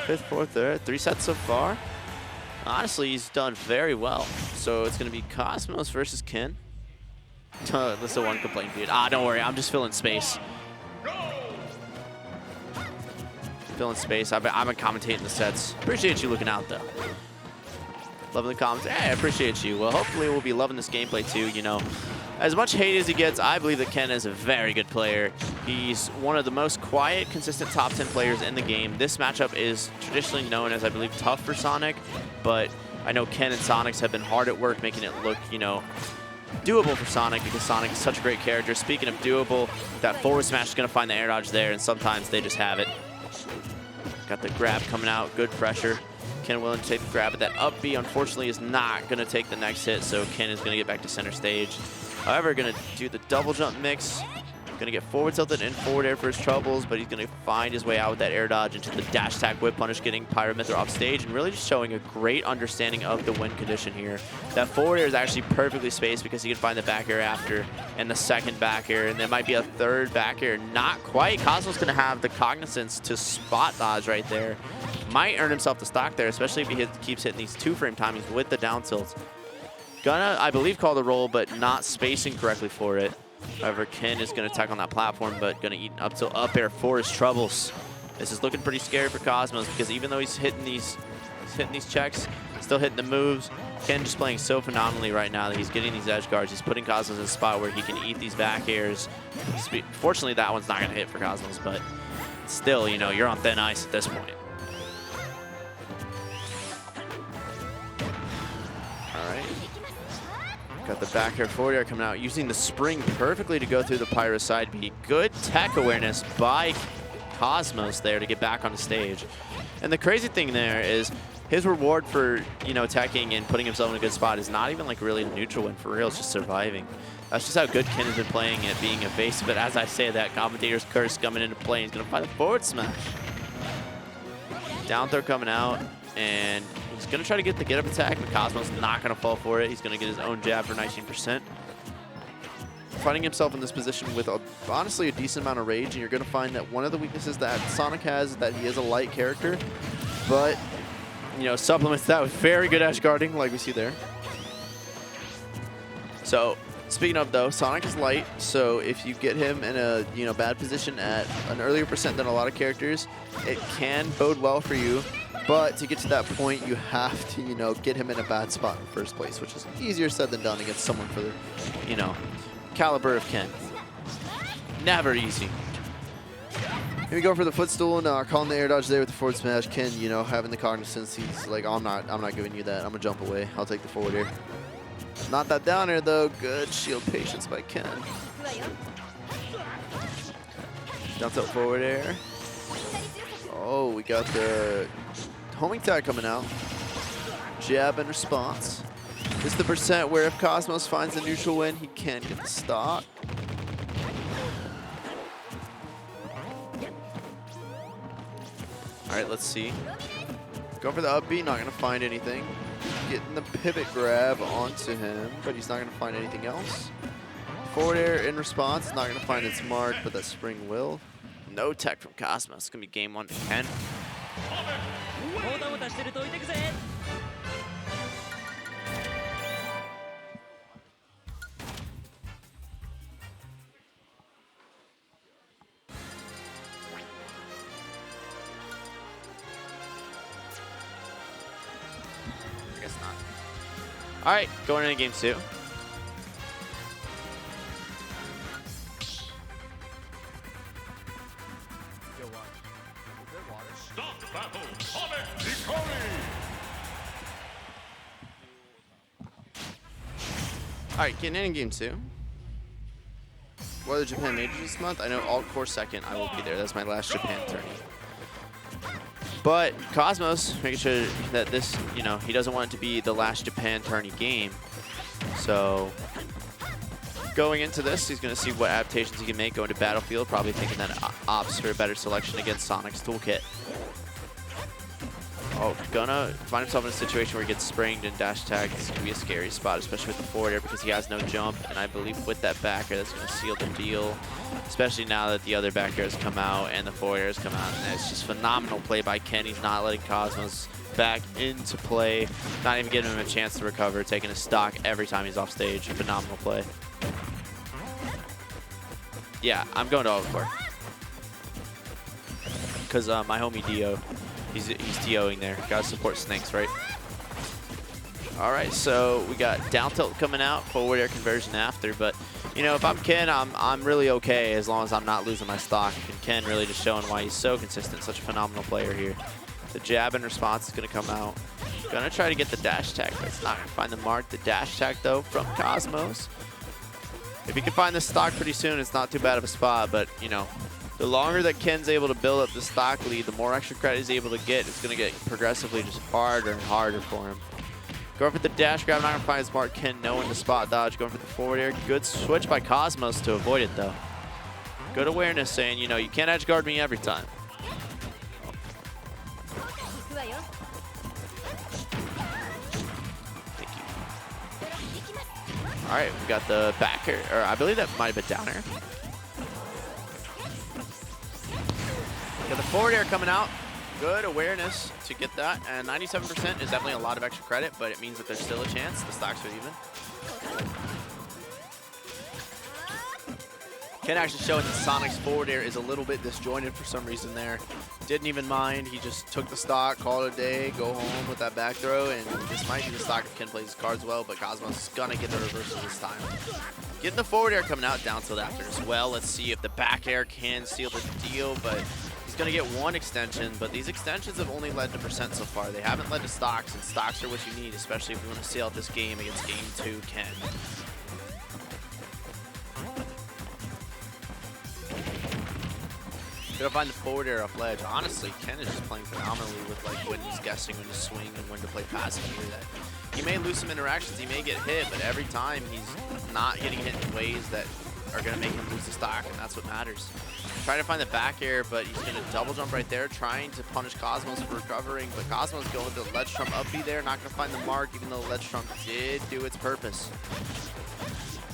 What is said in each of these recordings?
5th, 4th, 3rd. 3 sets so far. Honestly, he's done very well. So it's going to be Cosmos versus Ken. That's the one complaint, dude. Don't worry. I'm just filling space. Filling space. I've been commentating the sets. Appreciate you looking out, though. Loving the comments. Hey, I appreciate you. Well, hopefully we'll be loving this gameplay, too. You know, as much hate as he gets, I believe that Ken is a very good player. He's one of the most quiet, consistent top 10 players in the game. This matchup is traditionally known as, I believe, tough for Sonic, but I know Ken and Sonics have been hard at work making it look, you know, doable for Sonic because Sonic is such a great character. Speaking of doable, that forward smash is going to find the air dodge there, and sometimes they just have it. Got the grab coming out, good pressure. Ken willing to take the grab, but that up B, unfortunately, is not going to take the next hit, so Ken is going to get back to center stage. However, going to do the double jump mix. Going to get forward tilted and forward air for his troubles, but he's going to find his way out with that air dodge into the dash attack whip punish, getting Pyra Mythra off stage, and really just showing a great understanding of the win condition here. That forward air is actually perfectly spaced because he can find the back air after, and the second back air, and there might be a third back air. Not quite. Cosmo's going to have the cognizance to spot dodge right there. Might earn himself the stock there, especially if he keeps hitting these 2-frame timings with the down tilts. Gonna, I believe, call the roll, but not spacing correctly for it. However, Ken is going to attack on that platform, but going to eat up till up air for his troubles. This is looking pretty scary for Cosmos because even though he's hitting these checks, still hitting the moves, Ken just playing so phenomenally right now that he's getting these edge guards. He's putting Cosmos in a spot where he can eat these back airs. Fortunately, that one's not going to hit for Cosmos, but still, you know, you're on thin ice at this point. All right. Got the back air forward air coming out, using the spring perfectly to go through the Pyra side B. Good tech awareness by Cosmos there to get back on the stage. And the crazy thing there is his reward for, you know, attacking and putting himself in a good spot is not even like really a neutral win for real, it's just surviving. That's just how good Ken has been playing it, being evasive. But as I say that, commentator's curse coming into play. He's going to find the forward smash. Down throw coming out, and he's going to try to get the get-up attack, but Cosmos not going to fall for it. He's going to get his own jab for 19%. Finding himself in this position with, honestly, a decent amount of rage, and you're going to find that one of the weaknesses that Sonic has is that he is a light character, but, you know, supplements that with very good edge guarding, like we see there. So, speaking of, though, Sonic is light, so if you get him in a, you know, bad position at an earlier percent than a lot of characters, it can bode well for you. But to get to that point, you have to, you know, get him in a bad spot in the first place, which is easier said than done against someone for the, you know, caliber of Ken. Never easy. Here we go for the footstool, and calling the air dodge there with the forward smash. Ken, you know, having the cognizance, he's like, oh, I'm not giving you that. I'm gonna jump away. I'll take the forward air. Not that down air though. Good shield patience by Ken. Down tilt forward air. Oh, we got the homing tag coming out. Jab in response. This is the percent where if Cosmos finds a neutral win, he can get the stock. All right, let's see. Go for the up B, not gonna find anything. Getting the pivot grab onto him, but he's not gonna find anything else. Forward air in response, not gonna find its mark, but that spring will. No tech from Cosmos. It's gonna be game 1 to Ken. I guess not. All right, going into game 2. All right, getting in game 2. What are the Japan majors this month? I know Alt Core 2nd, I will be there. That's my last Japan tourney. But Cosmos making sure that this, you know, he doesn't want it to be the last Japan tourney game. So going into this, he's going to see what adaptations he can make going to Battlefield, probably thinking that opts for a better selection against Sonic's toolkit. Oh, gonna find himself in a situation where he gets springed and dash tagged. This is gonna be a scary spot, especially with the forward air because he has no jump. And I believe with that back air, that's gonna seal the deal. Especially now that the other back air has come out and the forward air has come out. And it's just phenomenal play by Ken. He's not letting Cosmos back into play. Not even giving him a chance to recover. Taking a stock every time he's off stage. Phenomenal play. Yeah, I'm going to overcourt. Because my homie Dio, he's TOing there. Gotta support Snakes, right? All right, so we got down tilt coming out, forward air conversion after. But, you know, if I'm Ken, I'm really okay as long as I'm not losing my stock. And Ken really just showing why he's so consistent, such a phenomenal player here. The jab in response is going to come out. Going to try to get the dash tag, but it's not going to find the mark. The dash tag, though, from Cosmos. If he can find the stock pretty soon, it's not too bad of a spot. But, you know, the longer that Ken's able to build up the stock lead, the more extra credit he's able to get. It's going to get progressively just harder and harder for him. Going for the dash grab, not going to find his mark. Ken knowing the spot dodge, going for the forward air. Good switch by Cosmos to avoid it, though. Good awareness saying, you know, you can't edge guard me every time. Thank you. All right, we got the back air, or I believe that might have been down air. Got the forward air coming out. Good awareness to get that, and 97% is definitely a lot of extra credit, but it means that there's still a chance the stocks are even. Ken actually showing that Sonic's forward air is a little bit disjointed for some reason there. Didn't even mind. He just took the stock, called it a day, go home with that back throw, and this might be the stock if Ken plays his cards well, but Cosmos is going to get the reversal this time. Getting the forward air coming out, down tilt after as well. Let's see if the back air can seal the deal, but he's going to get one extension, but these extensions have only led to percent so far. They haven't led to stocks, and stocks are what you need, especially if you want to seal out this game against Game 2 Ken. Gonna find the forward air up ledge. Honestly, Ken is just playing phenomenally with like when he's guessing when to swing and when to play passive here. That he may lose some interactions, he may get hit, but every time he's not getting hit in ways that are gonna make him lose the stock, and that's what matters. Trying to find the back air, but he's gonna double jump right there, trying to punish Cosmos for recovering, but Cosmos going with the ledge trump up B there, not gonna find the mark, even though the ledge trump did do its purpose.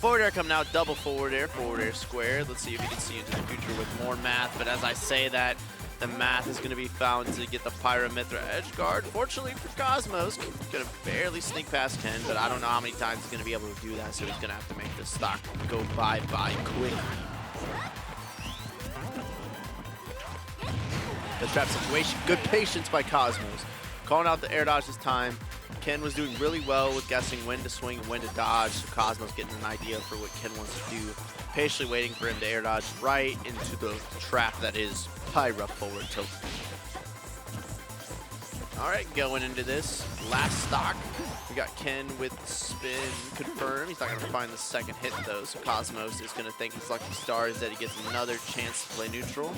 Forward air coming out, double forward air squared. Let's see if you can see into the future with more math, but as I say that, the math is going to be found to get the Pyra Mythra edge guard. Fortunately for Cosmos, going to barely sneak past Ken, but I don't know how many times he's going to be able to do that, so he's going to have to make this stock go bye-bye quick. The trap situation, good patience by Cosmos. Calling out the air dodge this time. Ken was doing really well with guessing when to swing and when to dodge, so Cosmos getting an idea for what Ken wants to do. Patiently waiting for him to air dodge right into the trap that is Pyra forward tilt. All right, going into this last stock, we got Ken with spin confirmed. He's not going to find the second hit though, so Cosmos is going to think his lucky star is that he gets another chance to play neutral.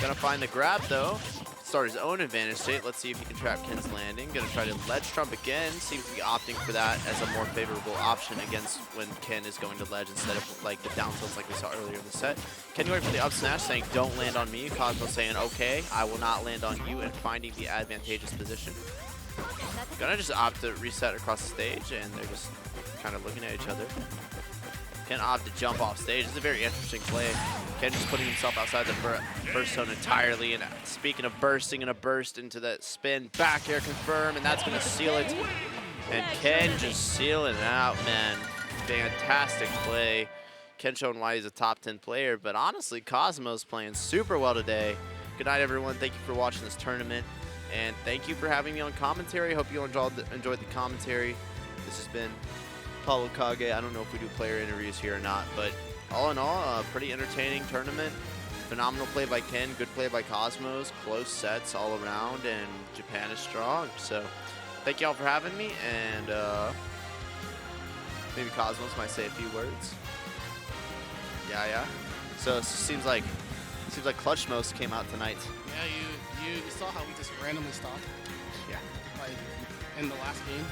Going to find the grab though. Start his own advantage state. Let's see if he can trap Ken's landing. Gonna try to ledge trump again. Seems to be opting for that as a more favorable option against when Ken is going to ledge instead of like the down tilts like we saw earlier in the set. Ken going for the up smash saying don't land on me. Cosmos saying okay, I will not land on you, and finding the advantageous position. Gonna just opt to reset across the stage, and they're just kind of looking at each other. Ken opt to jump off stage. It's a very interesting play. Ken just putting himself outside the burst zone entirely. And speaking of bursting, gonna burst into that spin, back air confirm, and that's gonna seal it. And Ken just sealing it out, man. Fantastic play. Ken showing why he's a top 10 player, but honestly, Cosmos playing super well today. Good night, everyone. Thank you for watching this tournament, and thank you for having me on commentary. Hope you enjoyed the commentary. This has been Paulo Kage. I don't know if we do player interviews here or not, but all in all, a pretty entertaining tournament. Phenomenal play by Ken, good play by Cosmos, close sets all around, and Japan is strong. So thank you all for having me, and maybe Cosmos might say a few words. Yeah. So it seems like Clutchmos came out tonight. Yeah, you saw how we just randomly stopped. Yeah. Like in the last game,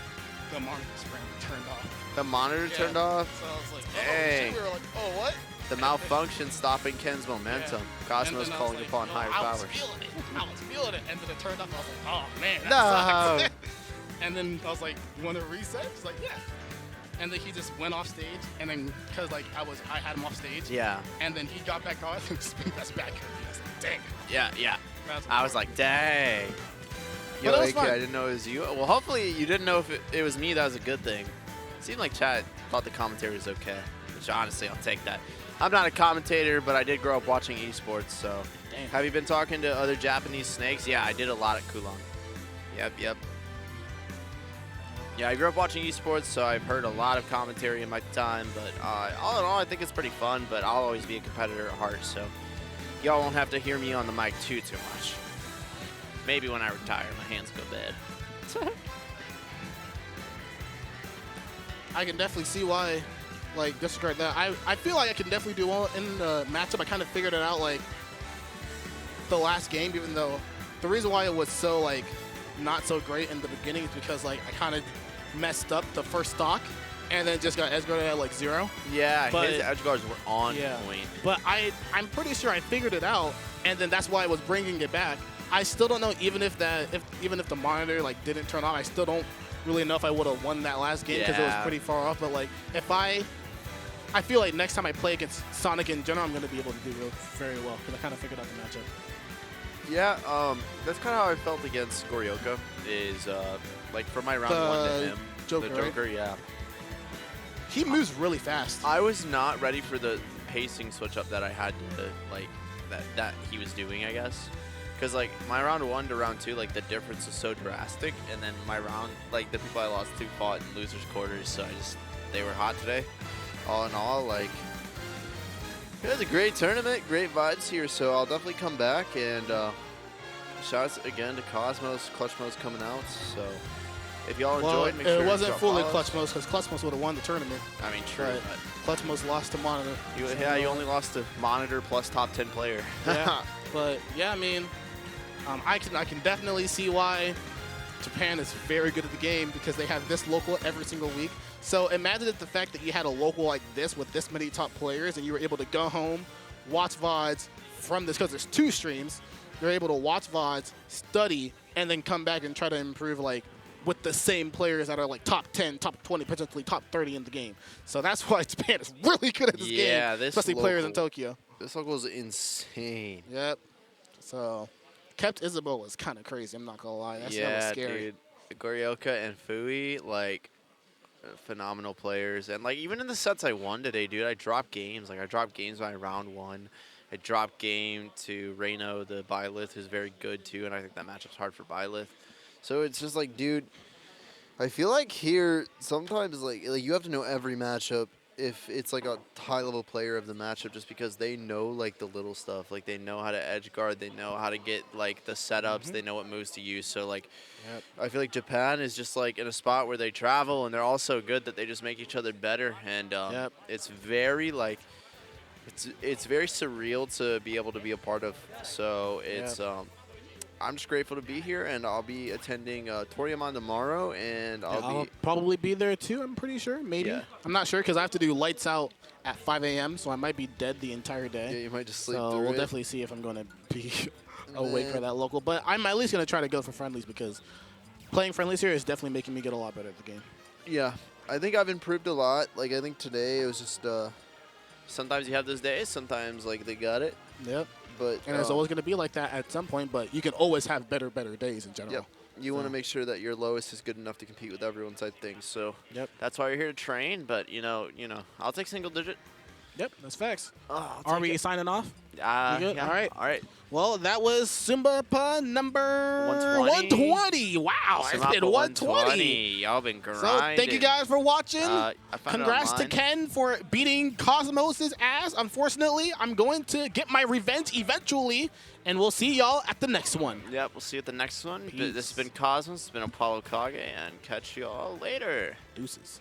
the monitor just randomly turned off. The monitor turned off? So I was like, oh, dang. shit. We were like, oh, what? The malfunction stopping Ken's momentum. Cosmos calling upon higher powers. I was feeling it. And then it turned up. I was like, oh, man, that No. sucks. And then I was like, you want to reset? He's like, yeah. And then he just went off stage. And then, because like I had him off stage. Yeah. And then he got back on and spin us back. I was like, dang. Yeah. I was like, dang. Yo, But it was AK, fun. I didn't know it was you. Well, hopefully you didn't know if it was me. That was a good thing. It seemed like chat thought the commentary was okay, which honestly, I'll take that. I'm not a commentator, but I did grow up watching esports, so. Damn. Have you been talking to other Japanese snakes? Yeah, I did a lot at Kulon. Yep. Yeah, I grew up watching esports, so I've heard a lot of commentary in my time, but all in all, I think it's pretty fun, but I'll always be a competitor at heart, so y'all won't have to hear me on the mic too much. Maybe when I retire, my hands go bad. I can definitely see why, like, disregard that. I feel like I can definitely do well in the matchup. I kind of figured it out, like, the last game, even though the reason why it was so, like, not so great in the beginning is because, like, I kind of messed up the first stock and then just got edge guarded at, like, 0. Yeah, But- his edge guards were on Yeah. point. But I'm pretty sure I figured it out, and then that's why I was bringing it back. I still don't know, even if the monitor, like, didn't turn on, I still don't really know if I would have won that last game because it was Yeah. pretty far off. But, like, if I feel like next time I play against Sonic in general, I'm going to be able to do very well because I kind of figured out the matchup. Yeah, that's kind of how I felt against Goryoka, is, like, from my round The 1 to him. Joker, the right? Joker, yeah. He moves really fast. I was not ready for the pacing switch up that I had to, like, that he was doing, I guess. Because, like, my round 1 to round 2, like, the difference was so drastic. And then my round, like, the people I lost to fought in losers' quarters. So they were hot today. All in all, like, it was a great tournament, great vibes here. So I'll definitely come back. And shouts again to Cosmos. Clutchmo's coming out. So if y'all enjoyed, make sure it to wasn't drop fully follows. Clutchmos because Clutchmos would have won the tournament. I mean, true. Right. Clutchmos lost to Monitor. But you only lost to Monitor plus top 10 player. Yeah, but yeah, I mean, I can definitely see why Japan is very good at the game because they have this local every single week. So imagine if the fact that you had a local like this with this many top players and you were able to go home, watch VODs from this, because there's 2 streams. You're able to watch VODs, study, and then come back and try to improve like with the same players that are like top 10, top 20, potentially top 30 in the game. So that's why Japan is really good at this game, this especially players in local- Tokyo. This local is insane. Yep. So, kept Isabel was kind of crazy. I'm not gonna lie. That was scary. Dude. Goryoka and Fui, like, phenomenal players. And, like, even in the sets I won today, dude, I dropped games. Like, I dropped games by round 1. I dropped game to Reno, the Bylith, who's very good, too. And I think that matchup's hard for Bylith. So it's just like, dude, I feel like here, sometimes, like you have to know every matchup if it's like a high-level player of the matchup, just because they know, like, the little stuff. Like, they know how to edge guard. They know how to get, like, the setups. They know what moves to use. So, like, I feel like Japan is just, like, in a spot where they travel, and they're all so good that they just make each other better. And it's very, like, it's very surreal to be able to be a part of. So it's I'm just grateful to be here, and I'll be attending Toriyama tomorrow, and I'll probably be there too, I'm pretty sure. Maybe. Yeah. I'm not sure because I have to do lights out at 5 a.m., so I might be dead the entire day. Yeah, you might just sleep so through we'll it. definitely see if I'm going to be awake for that local. But I'm at least going to try to go for friendlies because playing friendlies here is definitely making me get a lot better at the game. Yeah, I think I've improved a lot. Like, I think today it was just sometimes you have those days, sometimes, like, they got it. Yep. But And it's always going to be like that at some point, but you can always have better days in general. Yep. You want to make sure that your lowest is good enough to compete with everyone type thing. So that's why you're here to train. But, you know, I'll take single digit. Yep, that's facts. Oh, Are we signing off? You good? Yeah. All right. All right. Well, that was Sumapa number 120. 120. Wow, it's Sumapa been 120. Y'all been grinding. So thank you guys for watching. I found it Congrats to online. Ken for beating Cosmos' ass. Unfortunately, I'm going to get my revenge eventually, and we'll see y'all at the next one. Yep, we'll see you at the next one. Peace. This has been Cosmos. It's been Apollo Kage, and catch y'all later. Deuces.